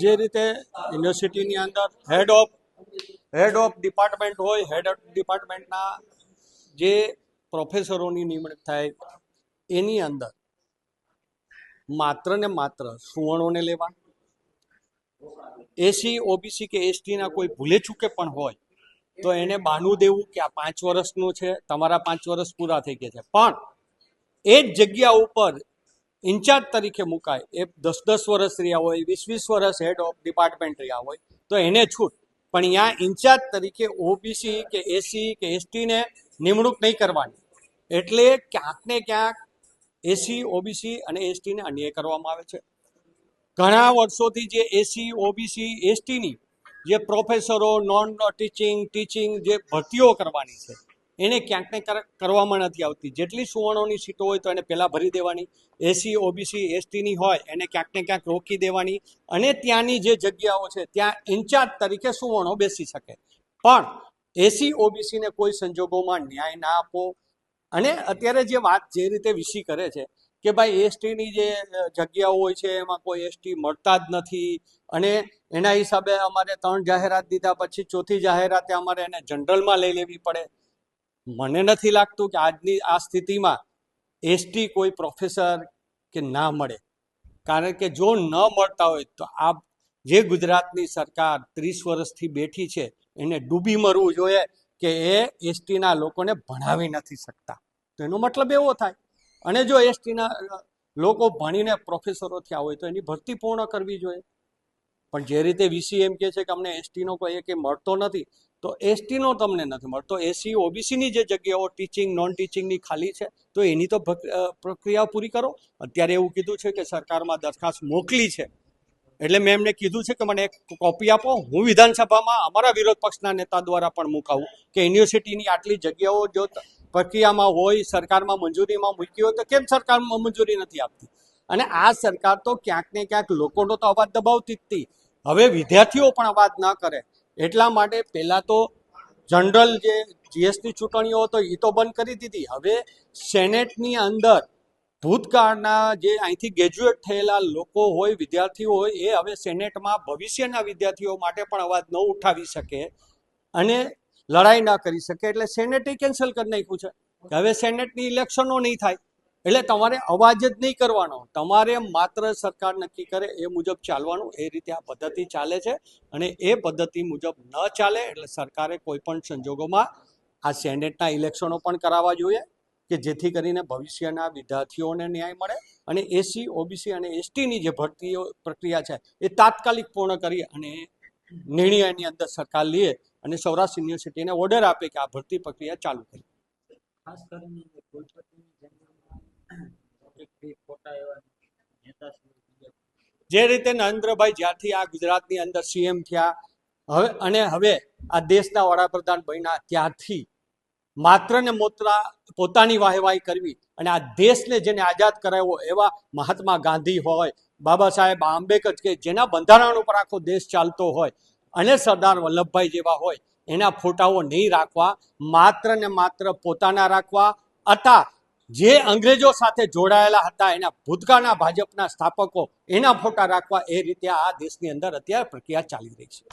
જે રીતે યુનિવર્સિટીની અંદર હેડ ઓફ ડિપાર્ટમેન્ટ હોય, હેડ ઓફ ડિપાર્ટમેન્ટના જે પ્રોફેસરોની નિમણૂક થાય એની અંદર માત્ર ને માત્ર સુવર્ણોને લેવા, એસી ઓબીસી કે એસટીના કોઈ ભૂલે ચૂકે પણ હોય તો એને બહાનું દેવું કે આ 5 વર્ષનું છે, તમારા 5 વર્ષ પૂરા થઈ ગયા છે, પણ એ જ જગ્યા ઉપર ઇન્ચાર્જ તરીકે મુકાય, એ 10 વર્ષ રહ્યા હોય, 20 વર્ષ હેડ ઓફ ડિપાર્ટમેન્ટ રહ્યા હોય તો એને છૂટ, પણ અહીંયા ઇન્ચાર્જ તરીકે ઓબીસી કે એસી કે એસટીને નિમણૂક નહીં કરવાની. એટલે ક્યાંક ને ક્યાંક એસી ઓબીસી અને એસટીને અન્યાય કરવામાં આવે છે. ઘણા વર્ષોથી જે એસી ઓબીસી એસટીની જે પ્રોફેસરો નોન ટીચિંગ જે ભરતીઓ કરવાની છે એને ક્યાંક ને ક્યાંક કરવામાં નથી આવતી. જેટલી સુવર્ણોની સીટો હોય તો એને પહેલાં ભરી દેવાની, એસી ઓબીસી એસટીની હોય એને ક્યાંક ને ક્યાંક રોકી દેવાની, અને ત્યાંની જે જગ્યાઓ છે ત્યાં ઇન્ચાર્જ તરીકે સુવર્ણો બેસી શકે. પણ એસી ઓબીસીને કોઈ સંજોગોમાં ન્યાય ના આપો. અને અત્યારે જે વાત જે રીતે વીસી કરે છે કે ભાઈ એસટીની જે જગ્યાઓ હોય છે એમાં કોઈ એસટી મળતા જ નથી, અને એના હિસાબે અમારે 3 જાહેરાત દીધા પછી ચોથી જાહેરાતે અમારે એને જનરલમાં લઈ લેવી પડે. મને નથી લાગતું કે આજની આ સ્થિતિમાં એસટી કોઈ પ્રોફેસર કે ના મળે, કારણ કે જો ન મળતા હોય તો આ જે ગુજરાતની સરકાર 30 વર્ષથી બેઠી છે એને ડૂબી મરવું જોઈએ કે એ એસટીના લોકોને ભણાવી નથી શકતા. તો એનો મતલબ એવો થાય. અને જો એસટીના લોકો ભણીને પ્રોફેસરો થયા હોય તો એની ભરતી પૂર્ણ કરવી જોઈએ. પણ જે રીતે વીસી એમ કહે છે કે અમને એસટીનો કોઈ એક મળતો નથી, તો એસટીનો તમને નથી મળતો, એસી ઓબીસીની જે જગ્યાઓ ટીચિંગ નોન ટીચિંગની ખાલી છે તો એની તો પ્રક્રિયા પૂરી કરો. અત્યારે એવું કીધું છે કે સરકારમાં દરખાસ્ત મોકલી છે, એટલે મેં એમને કીધું છે કે મને એક કોપી આપો, હું વિધાનસભામાં અમારા વિરોધ પક્ષના નેતા દ્વારા પણ મુકાવું કે યુનિવર્સિટીની આટલી જગ્યાઓ જો પ્રક્રિયામાં હોય, સરકારમાં મંજૂરીમાં મૂકી હોય તો કેમ સરકારમાં મંજૂરી નથી આપતી. અને આ સરકાર તો ક્યાંક ને ક્યાંક લોકોનો તો અવાજ દબાવતી જ હતી, હવે વિદ્યાર્થીઓ પણ અવાજ ન કરે. એટલા માટે પહેલાં તો જનરલ જે જીએસની ચૂંટણીઓ હતો એ તો બંધ કરી દીધી. હવે સેનેટની અંદર ભૂતકાળના જે અહીંથી ગ્રેજ્યુએટ થયેલા લોકો હોય, વિદ્યાર્થીઓ હોય, એ હવે સેનેટમાં ભવિષ્યના વિદ્યાર્થીઓ માટે પણ અવાજ ન ઉઠાવી શકે અને લડાઈ ના કરી શકે. એટલે સેનેટે કેન્સલ કરી નાખ્યું છે. હવે સેનેટની ઇલેક્શનો નહીં થાય, એટલે તમારે અવાજ જ નહીં કરવાનો, તમારે માત્ર સરકાર નક્કી કરે એ મુજબ ચાલવાનું. એ રીતે આ પદ્ધતિ ચાલે છે, અને એ પદ્ધતિ મુજબ ન ચાલે એટલે સરકારે કોઈ પણ સંજોગોમાં આ સેનેટના ઇલેક્શનો પણ કરાવવા જોઈએ કે જેથી કરીને ભવિષ્યના વિદ્યાર્થીઓને ન્યાય મળે. અને એસી ઓબીસી અને એસટીની જે ભરતીઓ પ્રક્રિયા છે એ તાત્કાલિક પૂર્ણ કરી અને નિર્ણયની અંદર સરકાર લે અને સૌરાષ્ટ્ર યુનિવર્સિટીને ઓર્ડર આપે કે આ ભરતી પ્રક્રિયા ચાલુ કરી. ખાસ કરીને જે રીતે નરેન્દ્રભાઈ જ્યારથી આ ગુજરાતની અંદર સીએમ થયા હવે આ દેશના વડાપ્રધાન બન્યા ત્યારથી માત્ર ને માત્ર પોતાની વાહવાહી કરવી, અને આ દેશને જેને આઝાદ કરાવ્યો એવા મહાત્મા ગાંધી હોય, બાબા સાહેબ આંબેડકર કે જેના બંધારણ ઉપર આખો દેશ ચાલતો હોય, અને સરદાર વલ્લભભાઈ જેવા હોય, એના ફોટાઓ નહીં રાખવા, માત્ર ને માત્ર પોતાના રાખવા. અથવા જે અંગ્રેજો સાથે જોડાયેલા હતા એના ભૂતકાળના ભાજપના સ્થાપકો એના ફોટા રાખવા. એ રીતે આ દેશની અંદર અત્યારે પ્રક્રિયા ચાલી રહી છે.